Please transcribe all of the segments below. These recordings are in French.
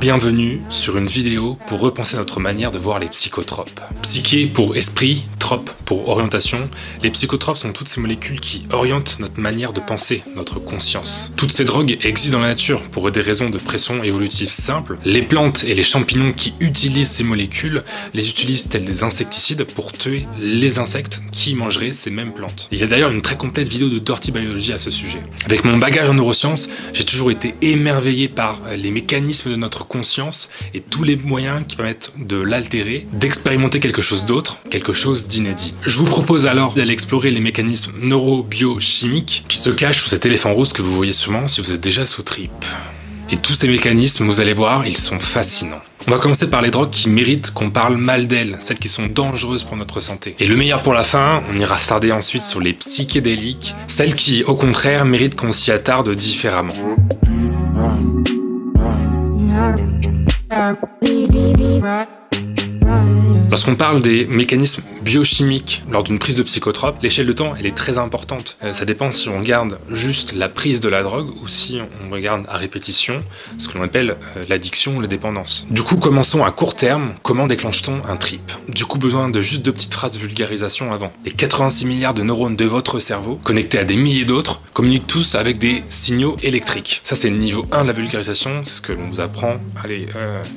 Bienvenue sur une vidéo pour repenser notre manière de voir les psychotropes. Psyché pour esprit, trope pour orientation, les psychotropes sont toutes ces molécules qui orientent notre manière de penser, notre conscience. Toutes ces drogues existent dans la nature pour des raisons de pression évolutive simples. Les plantes et les champignons qui utilisent ces molécules les utilisent tels des insecticides pour tuer les insectes qui mangeraient ces mêmes plantes. Il y a d'ailleurs une très complète vidéo de Dirty Biology à ce sujet. Avec mon bagage en neurosciences, j'ai toujours été émerveillé par les mécanismes de notre conscience et tous les moyens qui permettent de l'altérer, d'expérimenter quelque chose d'autre, quelque chose d'inédit. Je vous propose alors d'aller explorer les mécanismes neurobiochimiques qui se cachent sous cet éléphant rose que vous voyez sûrement si vous êtes déjà sous trip. Et tous ces mécanismes, vous allez voir, ils sont fascinants. On va commencer par les drogues qui méritent qu'on parle mal d'elles, celles qui sont dangereuses pour notre santé. Et le meilleur pour la fin, on ira s'attarder ensuite sur les psychédéliques, celles qui, au contraire, méritent qu'on s'y attarde différemment. Lorsqu'on parle des mécanismes biochimiques lors d'une prise de psychotrope, l'échelle de temps elle est très importante. Ça dépend si on regarde juste la prise de la drogue ou si on regarde à répétition ce que l'on appelle l'addiction ou la dépendance. Du coup, commençons à court terme. Comment déclenche-t-on un trip? Du coup, besoin de juste 2 petites phrases de vulgarisation avant. Les 86 milliards de neurones de votre cerveau, connectés à des milliers d'autres, communiquent tous avec des signaux électriques. Ça, c'est le niveau 1 de la vulgarisation, c'est ce que l'on vous apprend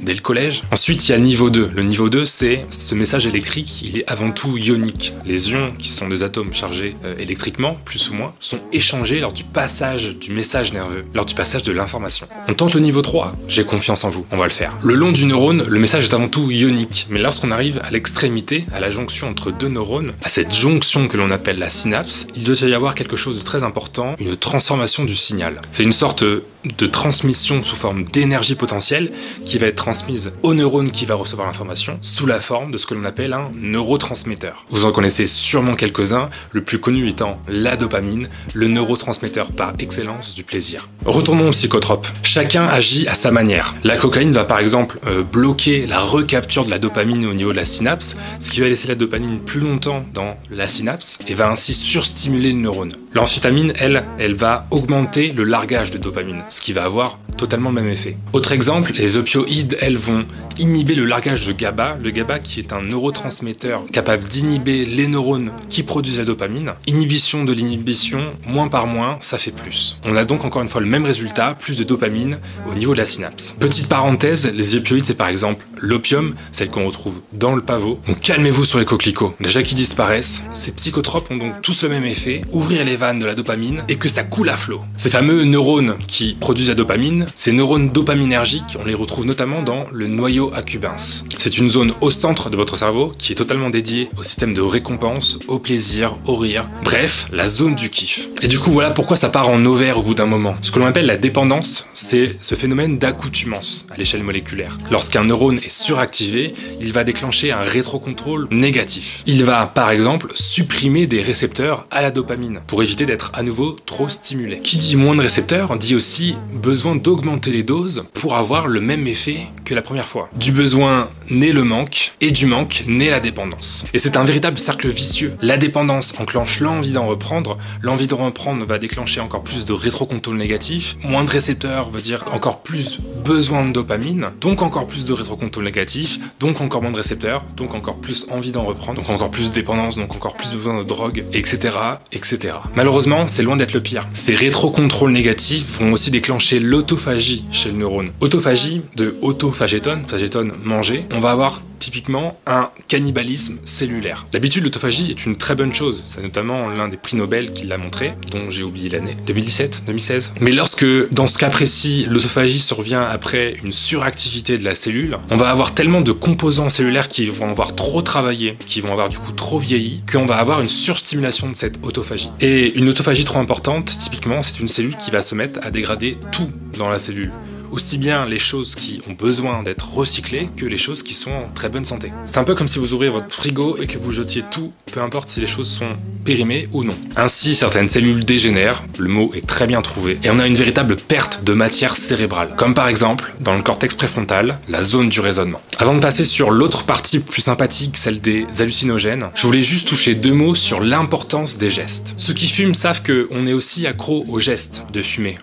dès le collège. Ensuite, il y a le niveau 2. Le niveau 2, c'est ce message électrique, il est avant tout ionique. Les ions, qui sont des atomes chargés électriquement, plus ou moins, sont échangés lors du passage du message nerveux, lors du passage de l'information. On tente le niveau 3, j'ai confiance en vous, on va le faire. Le long du neurone, le message est avant tout ionique, mais lorsqu'on arrive à l'extrémité, à la jonction entre 2 neurones, à cette jonction que l'on appelle la synapse, il doit y avoir quelque chose de très important, une transformation du signal. C'est une sorte de transmission sous forme d'énergie potentielle qui va être transmise au neurone qui va recevoir l'information sous la forme de ce que l'on appelle un neurotransmetteur. Vous en connaissez sûrement quelques-uns, le plus connu étant la dopamine, le neurotransmetteur par excellence du plaisir. Retournons aux psychotropes. Chacun agit à sa manière. La cocaïne va par exemple bloquer la recapture de la dopamine au niveau de la synapse, ce qui va laisser la dopamine plus longtemps dans la synapse et va ainsi surstimuler le neurone. L'amphétamine, elle va augmenter le largage de dopamine, ce qui va avoir totalement le même effet. Autre exemple, les opioïdes, elles vont inhiber le largage de GABA, le GABA qui est un neurotransmetteur capable d'inhiber les neurones qui produisent la dopamine. Inhibition de l'inhibition, moins par moins, ça fait plus. On a donc encore une fois le même résultat, plus de dopamine au niveau de la synapse. Petite parenthèse, les opioïdes c'est par exemple l'opium, celle qu'on retrouve dans le pavot. Donc calmez-vous sur les coquelicots, déjà qu'ils disparaissent. Ces psychotropes ont donc tous le même effet, ouvrir les vannes de la dopamine et que ça coule à flot. Ces fameux neurones qui produisent la dopamine, ces neurones dopaminergiques, on les retrouve notamment dans le noyau accumbens. C'est une zone au centre de votre cerveau qui est totalement dédiée au système de récompense, au plaisir, au rire, bref, la zone du kiff. Et du coup, voilà pourquoi ça part en ovaire au bout d'un moment. Ce que l'on appelle la dépendance, c'est ce phénomène d'accoutumance à l'échelle moléculaire. Lorsqu'un neurone est suractivé, il va déclencher un rétrocontrôle négatif. Il va, par exemple, supprimer des récepteurs à la dopamine pour éviter d'être à nouveau trop stimulé. Qui dit moins de récepteurs dit aussi besoin d'augmenter les doses pour avoir le même effet que la première fois. Du besoin naît le manque, et du manque naît la dépendance. Et c'est un véritable cercle vicieux. La dépendance enclenche l'envie d'en reprendre, l'envie de reprendre va déclencher encore plus de rétrocontrôle négatif, moins de récepteurs veut dire encore plus besoin de dopamine, donc encore plus de rétrocontrôle négatif, donc encore moins de récepteurs, donc encore plus envie d'en reprendre, donc encore plus de dépendance, donc encore plus besoin de drogue, etc., etc. Malheureusement, c'est loin d'être le pire. Ces rétrocontrôles négatifs vont aussi déclencher l'autophagie chez le neurone. Autophagie, de autophagétone, phagétone manger, on va avoir typiquement un cannibalisme cellulaire. D'habitude, l'autophagie est une très bonne chose. C'est notamment l'un des prix Nobel qui l'a montré, dont j'ai oublié l'année. 2017, 2016. Mais lorsque, dans ce cas précis, l'autophagie survient après une suractivité de la cellule, on va avoir tellement de composants cellulaires qui vont avoir trop travaillé, qui vont avoir du coup trop vieilli, qu'on va avoir une surstimulation de cette autophagie. Et une autophagie trop importante, typiquement, c'est une cellule qui va se mettre à dégrader tout dans la cellule. Aussi bien les choses qui ont besoin d'être recyclées que les choses qui sont en très bonne santé. C'est un peu comme si vous ouvriez votre frigo et que vous jetiez tout, peu importe si les choses sont périmées ou non. Ainsi, certaines cellules dégénèrent, le mot est très bien trouvé, et on a une véritable perte de matière cérébrale, comme par exemple, dans le cortex préfrontal, la zone du raisonnement. Avant de passer sur l'autre partie plus sympathique, celle des hallucinogènes, je voulais juste toucher 2 mots sur l'importance des gestes. Ceux qui fument savent qu'on est aussi accro aux gestes de fumer.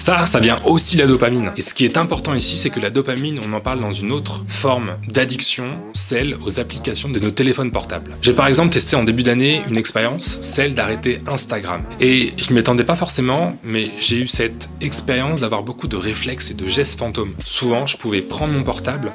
Ça vient aussi de la dopamine. Et ce qui est important ici, c'est que la dopamine, on en parle dans une autre forme d'addiction, celle aux applications de nos téléphones portables. J'ai par exemple testé en début d'année une expérience, celle d'arrêter Instagram. Et je m'y attendais pas forcément, mais j'ai eu cette expérience d'avoir beaucoup de réflexes et de gestes fantômes. Souvent, je pouvais prendre mon portable,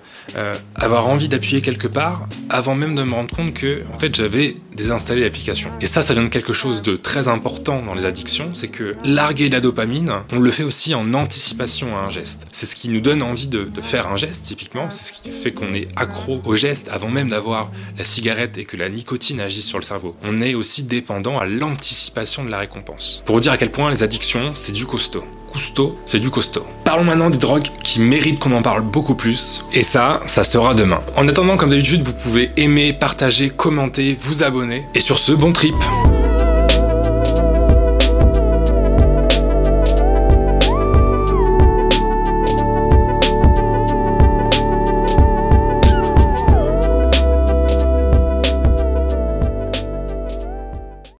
avoir envie d'appuyer quelque part, avant même de me rendre compte que, en fait, j'avais désinstallé l'application. Et ça vient de quelque chose de très important dans les addictions, c'est que larguer la dopamine, on le fait aussi en anticipation à un geste. C'est ce qui nous donne envie de faire un geste, typiquement, c'est ce qui fait qu'on est accro au geste avant même d'avoir la cigarette et que la nicotine agit sur le cerveau. On est aussi dépendant à l'anticipation de la récompense. Pour vous dire à quel point les addictions, c'est du costaud. Cousteau, c'est du costaud. Parlons maintenant des drogues qui méritent qu'on en parle beaucoup plus. Et ça sera demain. En attendant, comme d'habitude, vous pouvez aimer, partager, commenter, vous abonner. Et sur ce, bon trip!